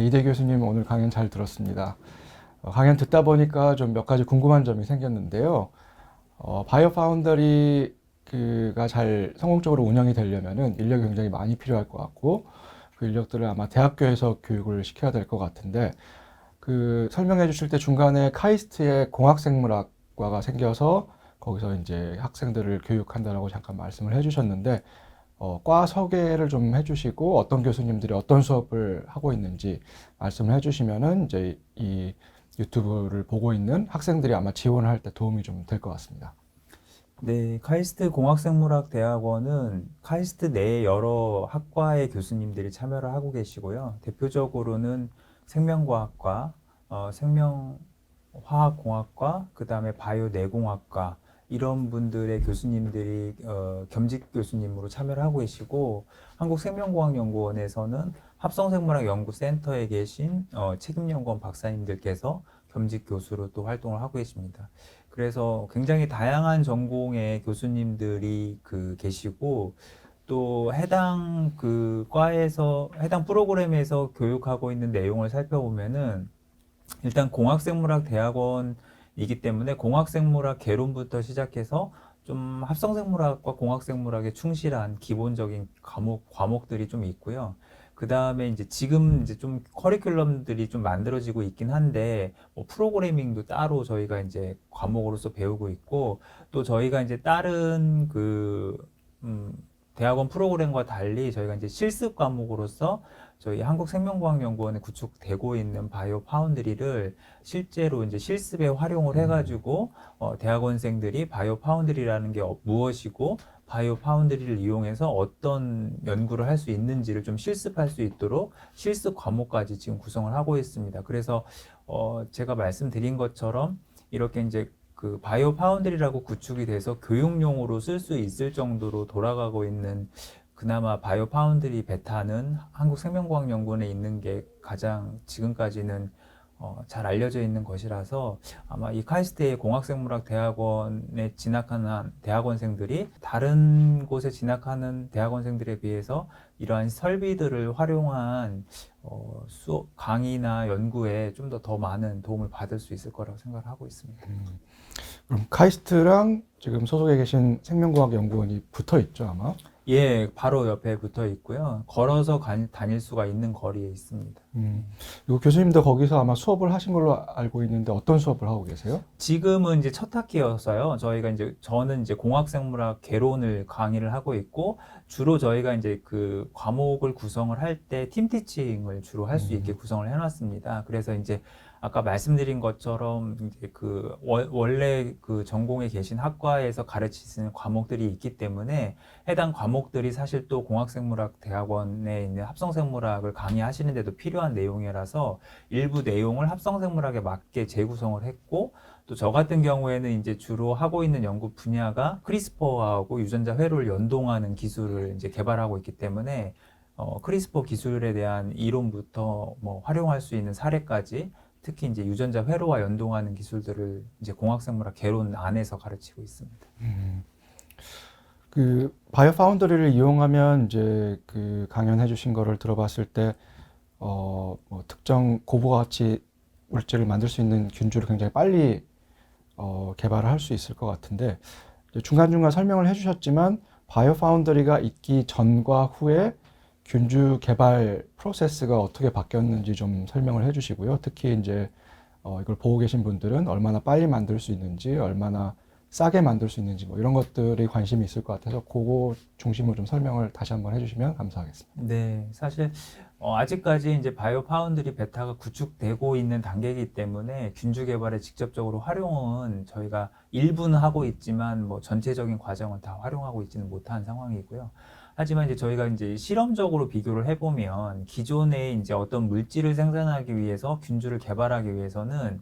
네, 이대 교수님 오늘 강연 잘 들었습니다. 강연 듣다 보니까 좀 몇 가지 궁금한 점이 생겼는데요. 바이오 파운더리가 잘 성공적으로 운영이 되려면은 인력이 굉장히 많이 필요할 것 같고, 그 인력들을 아마 대학교에서 교육을 시켜야 될 것 같은데, 그 설명해 주실 때 중간에 카이스트의 공학생물학과가 생겨서 거기서 이제 학생들을 교육한다라고 잠깐 말씀을 해 주셨는데, 과 소개를 좀 해주시고 어떤 교수님들이 어떤 수업을 하고 있는지 말씀을 해주시면은 이제 이 유튜브를 보고 있는 학생들이 아마 지원을 할 때 도움이 좀 될 것 같습니다. 네, 카이스트 공학생물학대학원은 카이스트 내 여러 학과의 교수님들이 참여를 하고 계시고요. 대표적으로는 생명과학과, 생명화학공학과, 그 다음에 바이오 내공학과 이런 분들의 교수님들이 겸직 교수님으로 참여를 하고 계시고, 한국생명공학연구원에서는 합성생물학연구센터에 계신 책임연구원 박사님들께서 겸직 교수로 또 활동을 하고 계십니다. 그래서 굉장히 다양한 전공의 교수님들이 계시고, 또 해당 과에서 해당 프로그램에서 교육하고 있는 내용을 살펴보면은 일단 공학생물학 대학원이기 때문에 공학생물학 개론부터 시작해서 좀 합성생물학과 공학생물학에 충실한 기본적인 과목들이 좀 있고요. 그 다음에 이제 지금 이제 좀 커리큘럼들이 좀 만들어지고 있긴 한데, 뭐 프로그래밍도 따로 저희가 이제 과목으로서 배우고 있고, 또 저희가 이제 다른 음, 대학원 프로그램과 달리 저희가 이제 실습 과목으로서 저희 한국생명과학연구원에 구축되고 있는 바이오 파운드리를 실제로 이제 실습에 활용을 해가지고 대학원생들이 바이오 파운드리라는 게 무엇이고 바이오 파운드리를 이용해서 어떤 연구를 할 수 있는지를 좀 실습할 수 있도록 실습 과목까지 지금 구성을 하고 있습니다. 그래서 제가 말씀드린 것처럼 이렇게 이제 바이오 파운드리라고 구축이 돼서 교육용으로 쓸 수 있을 정도로 돌아가고 있는 그나마 바이오 파운드리 베타는 한국생명과학연구원에 있는 게 가장 지금까지는 잘 알려져 있는 것이라서 아마 이 카이스트의 공학생물학 대학원에 진학하는 대학원생들이 다른 곳에 진학하는 대학원생들에 비해서 이러한 설비들을 활용한 수업, 강의나 연구에 좀 더 많은 도움을 받을 수 있을 거라고 생각을 하고 있습니다. 그럼 카이스트랑 지금 소속에 계신 생명과학연구원이 붙어 있죠, 아마? 예, 바로 옆에 붙어 있고요. 걸어서 다닐 수가 있는 거리에 있습니다. 그리고 교수님도 거기서 아마 수업을 하신 걸로 알고 있는데 어떤 수업을 하고 계세요? 지금은 이제 첫 학기여서요. 저는 이제 공학생물학 개론을 강의를 하고 있고, 주로 저희가 이제 그 과목을 구성을 할 때 팀 티칭을 주로 할 수 있게 음, 구성을 해놨습니다. 그래서 이제 아까 말씀드린 것처럼 이제 원래 그 전공에 계신 학과에서 가르치시는 과목들이 있기 때문에 해당 과목들이 사실 또 공학생물학 대학원에 있는 합성생물학을 강의하시는데도 필요한 내용이라서 일부 내용을 합성생물학에 맞게 재구성을 했고, 또 저 같은 경우에는 이제 주로 하고 있는 연구 분야가 크리스퍼하고 유전자 회로를 연동하는 기술을 이제 개발하고 있기 때문에 크리스퍼 기술에 대한 이론부터 뭐 활용할 수 있는 사례까지 특히 이제 유전자 회로와 연동하는 기술들을 이제 공학생물학 개론 안에서 가르치고 있습니다. 그 바이오 파운드리를 이용하면 이제 그 강연해 주신 거를 들어봤을 때 뭐 특정 고부가 가치 물질을 만들 수 있는 균주를 굉장히 빨리 개발을 할 수 있을 것 같은데 이제 중간중간 설명을 해주셨지만 바이오 파운드리가 있기 전과 후에 균주 개발 프로세스가 어떻게 바뀌었는지 좀 설명을 해주시고요. 특히 이제 이걸 보고 계신 분들은 얼마나 빨리 만들 수 있는지, 얼마나 싸게 만들 수 있는지 뭐 이런 것들이 관심이 있을 것 같아서 그거 중심으로 좀 설명을 다시 한번 해주시면 감사하겠습니다. 네, 사실 아직까지 이제 바이오 파운드리 베타가 구축되고 있는 단계이기 때문에 균주 개발에 직접적으로 활용은 저희가 일부는 하고 있지만 뭐 전체적인 과정은 다 활용하고 있지는 못한 상황이고요. 하지만 이제 저희가 이제 실험적으로 비교를 해보면 기존에 이제 어떤 물질을 생산하기 위해서 균주를 개발하기 위해서는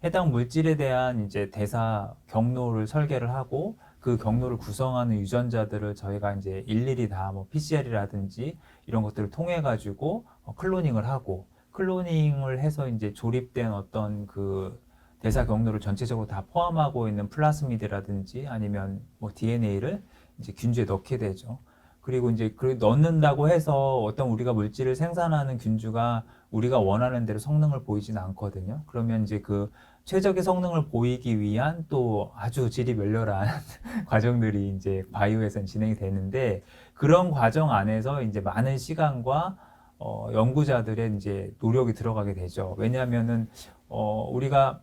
해당 물질에 대한 이제 대사 경로를 설계를 하고 그 경로를 구성하는 유전자들을 저희가 이제 일일이 다 뭐 PCR이라든지 이런 것들을 통해 가지고 클로닝을 하고 클로닝을 해서 이제 조립된 어떤 대사 경로를 전체적으로 다 포함하고 있는 플라스미드라든지 아니면 뭐 DNA를 이제 균주에 넣게 되죠. 그리고 이제 그 넣는다고 해서 어떤 우리가 물질을 생산하는 균주가 우리가 원하는 대로 성능을 보이지는 않거든요. 그러면 이제 그 최적의 성능을 보이기 위한 또 아주 질이 멸렬한 과정들이 이제 바이오에선 진행이 되는데, 그런 과정 안에서 이제 많은 시간과 연구자들의 이제 노력이 들어가게 되죠. 왜냐하면은 우리가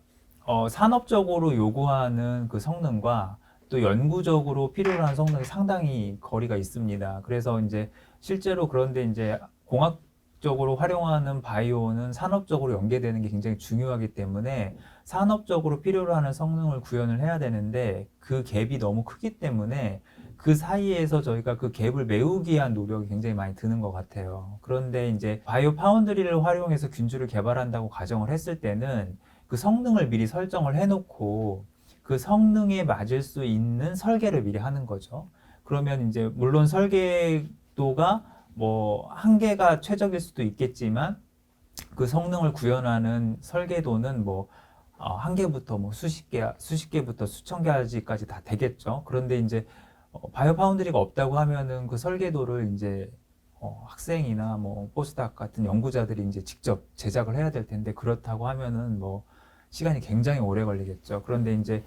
산업적으로 요구하는 그 성능과 또 연구적으로 필요로 한 성능이 상당히 거리가 있습니다. 그래서 이제 실제로 그런데 이제 공학적으로 활용하는 바이오는 산업적으로 연계되는 게 굉장히 중요하기 때문에 산업적으로 필요로 하는 성능을 구현을 해야 되는데, 그 갭이 너무 크기 때문에 그 사이에서 저희가 그 갭을 메우기 위한 노력이 굉장히 많이 드는 것 같아요. 그런데 이제 바이오 파운드리를 활용해서 균주를 개발한다고 가정을 했을 때는 그 성능을 미리 설정을 해놓고 그 성능에 맞을 수 있는 설계를 미리 하는 거죠. 그러면 이제 물론 설계도가 뭐 한계가 최적일 수도 있겠지만, 그 성능을 구현하는 설계도는 뭐 한 개부터 뭐 수십 개부터 수천 가지까지 다 되겠죠. 그런데 이제 바이오 파운드리가 없다고 하면은 그 설계도를 이제 학생이나 뭐 포스닥 같은 연구자들이 이제 직접 제작을 해야 될 텐데, 그렇다고 하면은 뭐 시간이 굉장히 오래 걸리겠죠. 그런데 이제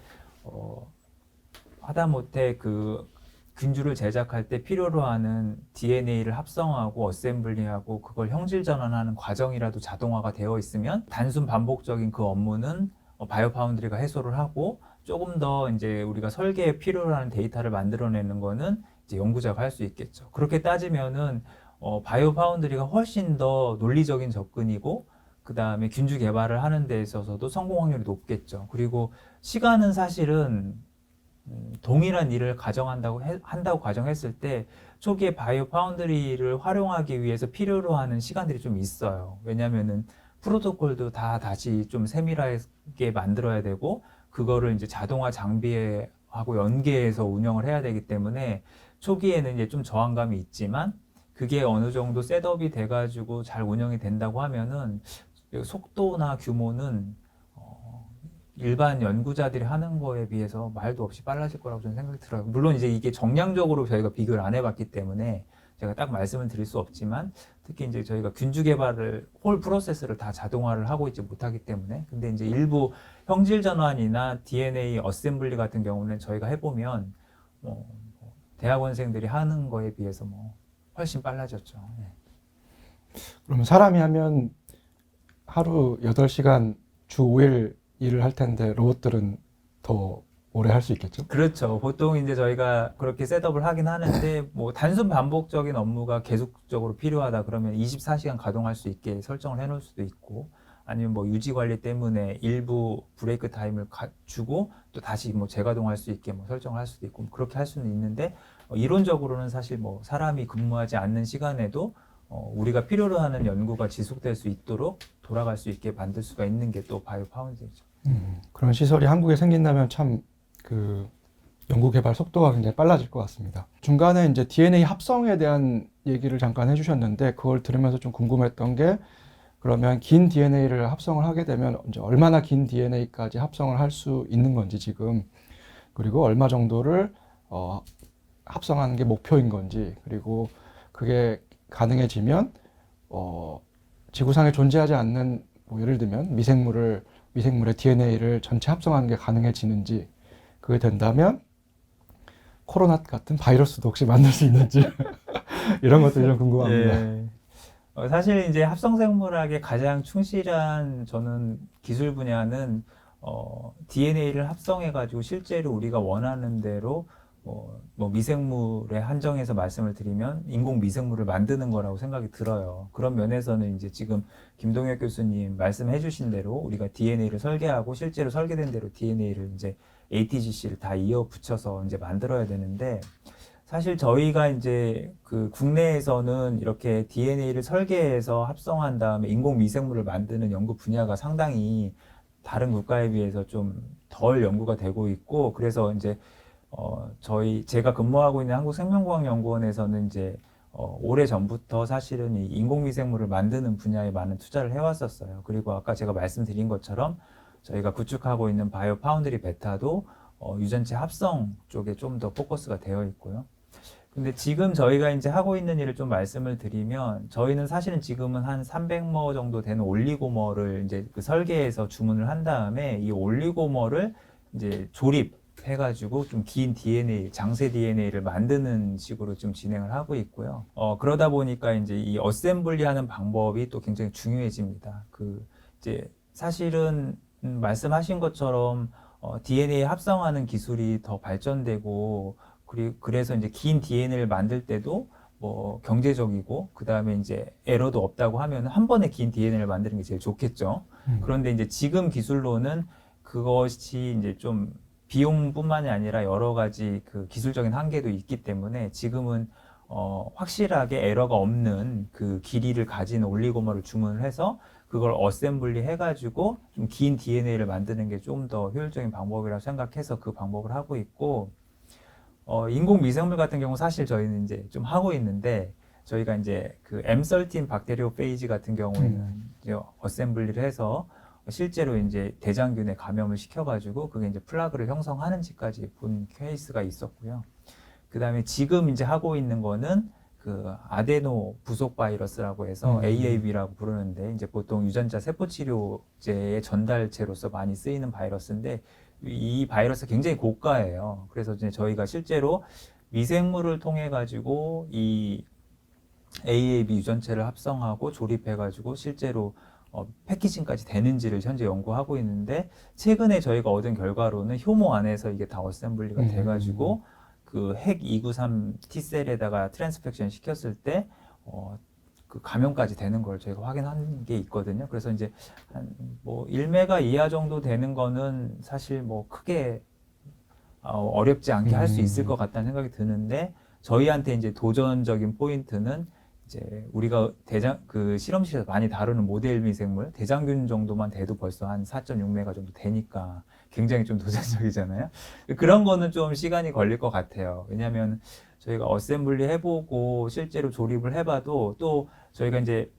하다못해 그 균주를 제작할 때 필요로 하는 DNA를 합성하고 어셈블리하고 그걸 형질 전환하는 과정이라도 자동화가 되어 있으면 단순 반복적인 그 업무는 바이오 파운드리가 해소를 하고, 조금 더 이제 우리가 설계에 필요로 하는 데이터를 만들어내는 거는 이제 연구자가 할 수 있겠죠. 그렇게 따지면은 바이오 파운드리가 훨씬 더 논리적인 접근이고, 그 다음에 균주 개발을 하는 데 있어서도 성공 확률이 높겠죠. 그리고 시간은 사실은 동일한 일을 한다고 가정했을 때 초기에 바이오 파운드리를 활용하기 위해서 필요로 하는 시간들이 좀 있어요. 왜냐면은 프로토콜도 다 다시 좀 세밀하게 만들어야 되고, 그거를 이제 자동화 장비하고 연계해서 운영을 해야 되기 때문에 초기에는 이제 좀 저항감이 있지만, 그게 어느 정도 셋업이 돼가지고 잘 운영이 된다고 하면은 속도나 규모는 일반 연구자들이 하는 거에 비해서 말도 없이 빨라질 거라고 저는 생각이 들어요. 물론 이제 이게 정량적으로 저희가 비교를 안 해봤기 때문에 제가 딱 말씀을 드릴 수 없지만, 특히 이제 저희가 균주 개발을 홀 프로세스를 다 자동화를 하고 있지 못하기 때문에, 근데 이제 일부 형질 전환이나 DNA 어셈블리 같은 경우는 저희가 해보면 대학원생들이 하는 거에 비해서 뭐 훨씬 빨라졌죠. 네. 그러면 사람이 하면 하루 8시간 주 5일 일을 할 텐데 로봇들은 더 오래 할 수 있겠죠? 그렇죠. 보통 이제 저희가 그렇게 셋업을 하긴 하는데, 뭐 단순 반복적인 업무가 계속적으로 필요하다 그러면 24시간 가동할 수 있게 설정을 해놓을 수도 있고, 아니면 뭐 유지 관리 때문에 일부 브레이크 타임을 주고 또 다시 뭐 재가동할 수 있게 뭐 설정을 할 수도 있고, 뭐 그렇게 할 수는 있는데, 이론적으로는 사실 뭐 사람이 근무하지 않는 시간에도 우리가 필요로 하는 연구가 지속될 수 있도록 돌아갈 수 있게 만들 수가 있는 게 또 바이오 파운드리죠. 그런 시설이 한국에 생긴다면 참 그 연구 개발 속도가 굉장히 빨라질 것 같습니다. 중간에 이제 DNA 합성에 대한 얘기를 잠깐 해주셨는데, 그걸 들으면서 좀 궁금했던 게, 그러면 긴 DNA를 합성을 하게 되면 이제 얼마나 긴 DNA까지 합성을 할 수 있는 건지 지금, 그리고 얼마 정도를 합성하는 게 목표인 건지, 그리고 그게 가능해지면 지구상에 존재하지 않는 뭐 예를 들면 미생물의 DNA를 전체 합성하는 게 가능해지는지, 그게 된다면 코로나 같은 바이러스도 혹시 만들 수 있는지 이런 것들이 좀 궁금합니다. 예. 사실 이제 합성생물학에 가장 충실한 저는 기술 분야는 DNA를 합성해가지고 실제로 우리가 원하는 대로 뭐 미생물에 한정해서 말씀을 드리면 인공 미생물을 만드는 거라고 생각이 들어요. 그런 면에서는 이제 지금 김동혁 교수님 말씀해 주신 대로 우리가 DNA를 설계하고 실제로 설계된 대로 DNA를 이제 ATGC를 다 이어 붙여서 이제 만들어야 되는데, 사실 저희가 이제 그 국내에서는 이렇게 DNA를 설계해서 합성한 다음에 인공 미생물을 만드는 연구 분야가 상당히 다른 국가에 비해서 좀 덜 연구가 되고 있고, 그래서 이제 제가 근무하고 있는 한국생명과학연구원에서는 이제 오래 전부터 사실은 이 인공미생물을 만드는 분야에 많은 투자를 해왔었어요. 그리고 아까 제가 말씀드린 것처럼 저희가 구축하고 있는 바이오 파운드리 베타도 유전체 합성 쪽에 좀 더 포커스가 되어 있고요. 근데 지금 저희가 이제 하고 있는 일을 좀 말씀을 드리면, 저희는 사실은 지금은 한 300머 정도 되는 올리고머를 이제 그 설계해서 주문을 한 다음에 이 올리고머를 이제 조립해가지고 좀 긴 DNA, 장세 DNA를 만드는 식으로 좀 진행을 하고 있고요. 그러다 보니까 이제 이 어셈블리 하는 방법이 또 굉장히 중요해집니다. 이제 사실은 말씀하신 것처럼 DNA 합성하는 기술이 더 발전되고, 그래서 이제 긴 DNA를 만들 때도 뭐 경제적이고, 그 다음에 이제 에러도 없다고 하면 한 번에 긴 DNA를 만드는 게 제일 좋겠죠. 그런데 이제 지금 기술로는 그것이 이제 좀 비용뿐만이 아니라 여러 가지 그 기술적인 한계도 있기 때문에 지금은 확실하게 에러가 없는 그 길이를 가진 올리고머를 주문을 해서 그걸 어셈블리 해가지고 좀 긴 DNA를 만드는 게 좀 더 효율적인 방법이라고 생각해서 그 방법을 하고 있고, 인공 미생물 같은 경우 사실 저희는 이제 좀 하고 있는데, 저희가 이제 그 M13 박테리오 페이지 같은 경우에는 이제 어셈블리를 해서 실제로 이제 대장균에 감염을 시켜가지고 그게 이제 플라그를 형성하는지까지 본 케이스가 있었고요. 그 다음에 지금 이제 하고 있는 거는 그 아데노 부속 바이러스라고 해서 AAV라고 부르는데, 이제 보통 유전자 세포 치료제의 전달체로서 많이 쓰이는 바이러스인데, 이 바이러스 굉장히 고가예요. 그래서 이제 저희가 실제로 미생물을 통해 가지고 이 AAV 유전체를 합성하고 조립해 가지고 실제로 패키징까지 되는지를 현재 연구하고 있는데, 최근에 저희가 얻은 결과로는 효모 안에서 이게 다 어셈블리가 돼 가지고 그 핵 293 T셀에다가 트랜스펙션 시켰을 때 그 감염까지 되는 걸 저희가 확인한 게 있거든요. 그래서 이제 한 뭐 1메가 이하 정도 되는 거는 사실 뭐 크게 어렵지 않게 할 수 있을 것 같다는 생각이 드는데, 저희한테 이제 도전적인 포인트는 이제 우리가 그 실험실에서 많이 다루는 모델 미생물 대장균 정도만 돼도 벌써 한 4.6메가 정도 되니까 굉장히 좀 도전적이잖아요. 그런 거는 좀 시간이 걸릴 것 같아요. 왜냐하면 저희가 어셈블리 해보고 실제로 조립을 해봐도, 또 저희가 이제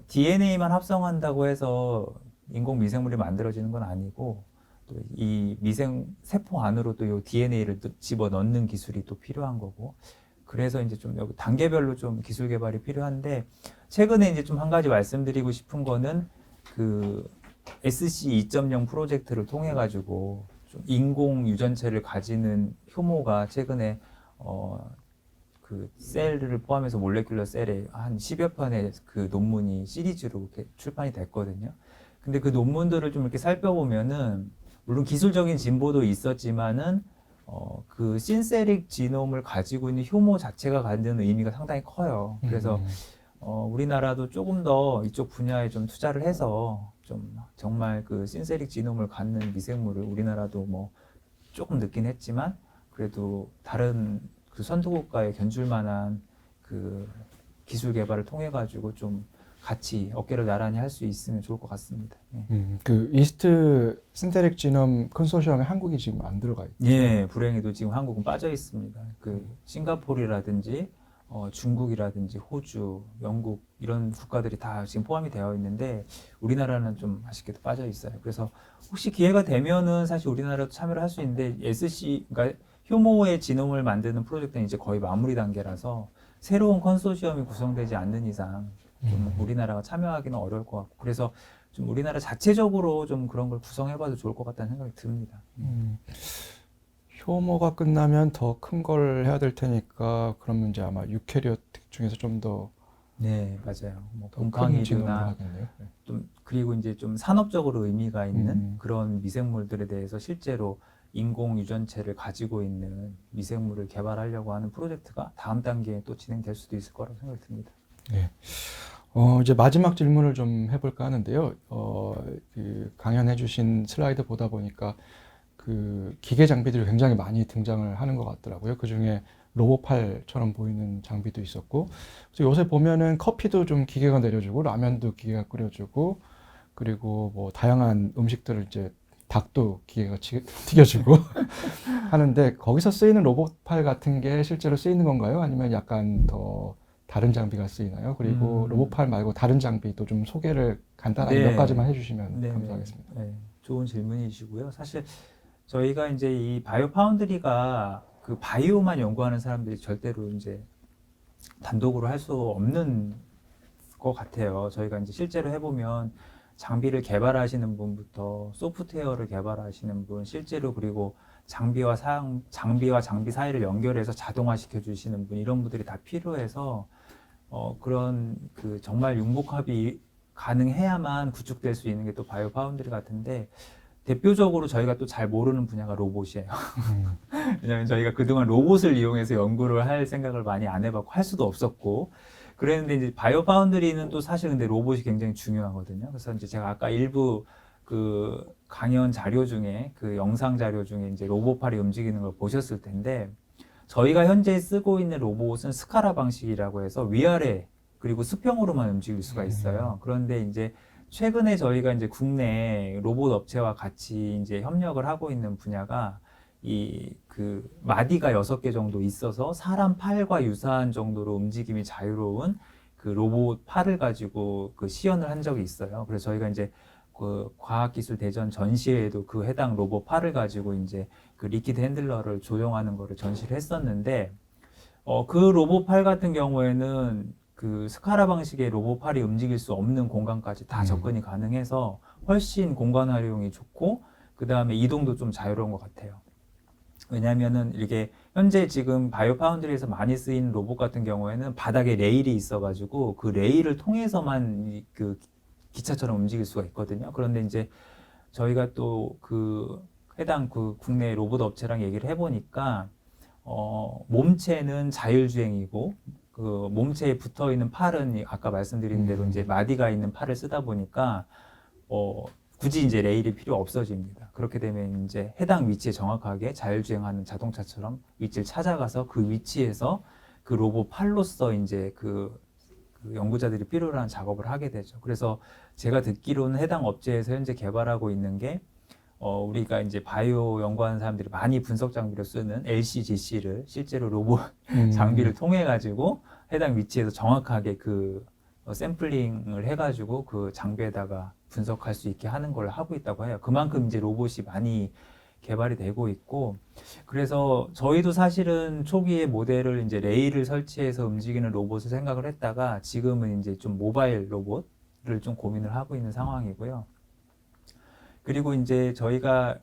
DNA만 합성한다고 해서 인공 미생물이 만들어지는 건 아니고, 또 이 세포 안으로 또 이 DNA를 집어 넣는 기술이 또 필요한 거고, 그래서 이제 좀 여기 단계별로 좀 기술 개발이 필요한데, 최근에 이제 좀 한 가지 말씀드리고 싶은 거는 그 SC 2.0 프로젝트를 통해 가지고 좀 인공 유전체를 가지는 효모가 최근에 그 셀을 포함해서 몰레큘러 셀에 한 10여 편의 그 논문이 시리즈로 이렇게 출판이 됐거든요. 근데 그 논문들을 좀 이렇게 살펴보면은, 물론 기술적인 진보도 있었지만은 그 신세릭 지놈을 가지고 있는 효모 자체가 갖는 의미가 상당히 커요. 그래서 우리나라도 조금 더 이쪽 분야에 좀 투자를 해서 좀 정말 그 신세릭 지놈을 갖는 미생물을 우리나라도 뭐 조금 늦긴 했지만 그래도 다른 그 선도국가에 견줄 만한 그 기술 개발을 통해 가지고 좀 같이 어깨를 나란히 할 수 있으면 좋을 것 같습니다. 예. 그 이스트 신테릭 지놈 컨소시엄에 한국이 지금 안 들어가 있죠. 예, 불행히도 지금 한국은 빠져 있습니다. 그 싱가포르라든지 중국이라든지 호주, 영국 이런 국가들이 다 지금 포함이 되어 있는데, 우리나라는 좀 아쉽게도 빠져 있어요. 그래서 혹시 기회가 되면은 사실 우리나라도 참여를 할 수 있는데, 그러니까 효모의 지놈을 만드는 프로젝트는 이제 거의 마무리 단계라서 새로운 컨소시엄이 구성되지 않는 이상 좀 우리나라가 참여하기는 어려울 것 같고, 그래서 좀 우리나라 자체적으로 좀 그런 걸 구성해봐도 좋을 것 같다는 생각이 듭니다. 효모가 끝나면 더 큰 걸 해야 될 테니까, 그러면 이제 아마 유캐리ot 중에서 좀 더 네, 맞아요. 뭐 큰 진흥을 곰팡이류나 하겠네요. 네. 좀, 그리고 이제 좀 산업적으로 의미가 있는 그런 미생물들에 대해서 실제로 인공 유전체를 가지고 있는 미생물을 개발하려고 하는 프로젝트가 다음 단계에 또 진행될 수도 있을 거라고 생각이 듭니다. 네. 이제 마지막 질문을 좀 해볼까 하는데요. 그 강연해주신 슬라이드 보다 보니까 그 기계 장비들이 굉장히 많이 등장을 하는 것 같더라고요. 그 중에 로봇팔처럼 보이는 장비도 있었고, 그래서 요새 보면은 커피도 좀 기계가 내려주고, 라면도 기계가 끓여주고, 그리고 뭐 다양한 음식들을 이제 닭도 기계가 튀겨주고 하는데, 거기서 쓰이는 로봇팔 같은 게 실제로 쓰이는 건가요? 아니면 약간 더 다른 장비가 쓰이나요? 그리고 로봇팔 말고 다른 장비도 좀 소개를 간단하게 네. 몇 가지만 해주시면 네, 감사하겠습니다. 네, 좋은 질문이시고요. 사실 저희가 이제 이 바이오 파운드리가 그 바이오만 연구하는 사람들이 절대로 이제 단독으로 할 수 없는 것 같아요. 저희가 이제 실제로 해보면 장비를 개발하시는 분부터 소프트웨어를 개발하시는 분, 실제로 그리고 장비와 장비 사이를 연결해서 자동화시켜 주시는 분, 이런 분들이 다 필요해서 그런 그 정말 융복합이 가능해야만 구축될 수 있는 게 또 바이오 파운드리 같은데, 대표적으로 저희가 또 잘 모르는 분야가 로봇이에요. 왜냐하면 저희가 그동안 로봇을 이용해서 연구를 할 생각을 많이 안 해봤고 할 수도 없었고 그랬는데, 이제 바이오 파운드리는 또 사실 근데 로봇이 굉장히 중요하거든요. 그래서 이제 제가 아까 일부 그 강연 자료 중에 그 영상 자료 중에 이제 로봇팔이 움직이는 걸 보셨을 텐데, 저희가 현재 쓰고 있는 로봇은 스카라 방식이라고 해서 위아래 그리고 수평으로만 움직일 수가 있어요. 그런데 이제 최근에 저희가 이제 국내 로봇 업체와 같이 이제 협력을 하고 있는 분야가 이 그 마디가 6개 정도 있어서 사람 팔과 유사한 정도로 움직임이 자유로운 그 로봇 팔을 가지고 그 시연을 한 적이 있어요. 그래서 저희가 이제 그 과학기술 대전 전시회에도 그 해당 로봇 팔을 가지고 이제 그 리퀴드 핸들러를 조종하는 거를 전시를 했었는데, 그 로봇 팔 같은 경우에는 그 스카라 방식의 로봇 팔이 움직일 수 없는 공간까지 다 접근이 가능해서 훨씬 공간 활용이 좋고, 그 다음에 이동도 좀 자유로운 것 같아요. 왜냐면은 이게 현재 지금 바이오 파운드리에서 많이 쓰이는 로봇 같은 경우에는 바닥에 레일이 있어가지고 그 레일을 통해서만 그 기차처럼 움직일 수가 있거든요. 그런데 이제 저희가 또 그 해당 그 국내 로봇 업체랑 얘기를 해보니까 몸체는 자율주행이고 그 몸체에 붙어 있는 팔은 아까 말씀드린 대로 이제 마디가 있는 팔을 쓰다 보니까 굳이 이제 레일이 필요 없어집니다. 그렇게 되면 이제 해당 위치에 정확하게 자율주행하는 자동차처럼 위치를 찾아가서 그 위치에서 그 로봇 팔로서 이제 그 연구자들이 필요로 하는 작업을 하게 되죠. 그래서 제가 듣기로는 해당 업체에서 현재 개발하고 있는 게 우리가 이제 바이오 연구하는 사람들이 많이 분석 장비로 쓰는 LC-GC를 실제로 로봇 장비를 통해 가지고 해당 위치에서 정확하게 그 샘플링을 해가지고 그 장비에다가 분석할 수 있게 하는 걸 하고 있다고 해요. 그만큼 이제 로봇이 많이 개발이 되고 있고, 그래서 저희도 사실은 초기에 모델을 이제 레일을 설치해서 움직이는 로봇을 생각을 했다가 지금은 이제 좀 모바일 로봇을 좀 고민을 하고 있는 상황이고요. 그리고 이제 저희가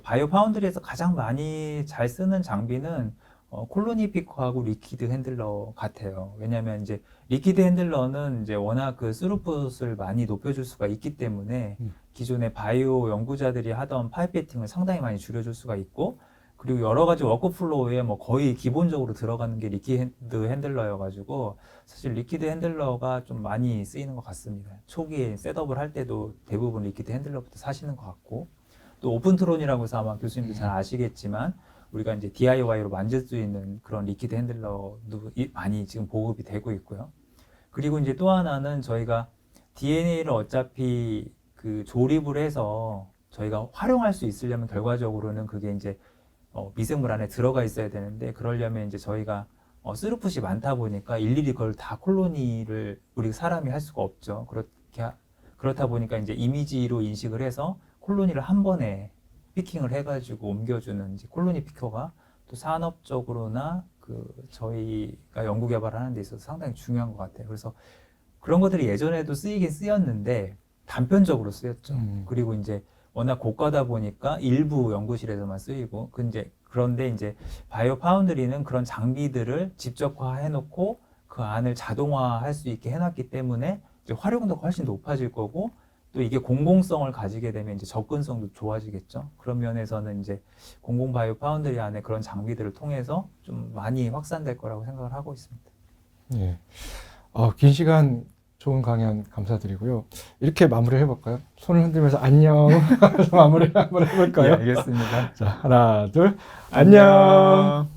바이오 파운드리에서 가장 많이 잘 쓰는 장비는 콜로니 피커하고 리퀴드 핸들러 같아요. 왜냐하면 이제 리퀴드 핸들러는 이제 워낙 그 스루풋을 많이 높여줄 수가 있기 때문에 기존의 바이오 연구자들이 하던 파이프팅을 상당히 많이 줄여줄 수가 있고, 그리고 여러 가지 워크플로우에 뭐 거의 기본적으로 들어가는 게 리퀴드 핸들러여가지고 사실 리퀴드 핸들러가 좀 많이 쓰이는 것 같습니다. 초기에 셋업을 할 때도 대부분 리퀴드 핸들러부터 사시는 것 같고, 또 오픈트론이라고 해서 아마 교수님도 잘 아시겠지만 우리가 이제 DIY로 만질 수 있는 그런 리퀴드 핸들러도 많이 지금 보급이 되고 있고요. 그리고 이제 또 하나는 저희가 DNA를 어차피 그 조립을 해서 저희가 활용할 수 있으려면 결과적으로는 그게 이제 미생물 안에 들어가 있어야 되는데, 그러려면 이제 저희가 스루풋이 많다 보니까 일일이 그걸 다 콜로니를 우리 사람이 할 수가 없죠. 그렇다 보니까 이제 이미지로 인식을 해서 콜로니를 한 번에 피킹을 해가지고 옮겨주는 이제 콜로니 피커가 또 산업적으로나 그 저희가 연구 개발하는 데 있어서 상당히 중요한 것 같아요. 그래서 그런 것들이 예전에도 쓰이긴 쓰였는데 단편적으로 쓰였죠. 그리고 이제 워낙 고가다 보니까 일부 연구실에서만 쓰이고, 그런데 이제 바이오 파운드리는 그런 장비들을 직접화 해놓고 그 안을 자동화할 수 있게 해놨기 때문에 이제 활용도가 훨씬 높아질 거고, 또 이게 공공성을 가지게 되면 이제 접근성도 좋아지겠죠. 그런 면에서는 이제 공공 바이오 파운드리 안에 그런 장비들을 통해서 좀 많이 확산될 거라고 생각을 하고 있습니다. 예. 긴 시간 좋은 강연 감사드리고요. 이렇게 마무리를 해볼까요? 손을 흔들면서 안녕 하면서 마무리 한번 해볼까요? 예, 알겠습니다. 자, 하나, 둘, 안녕.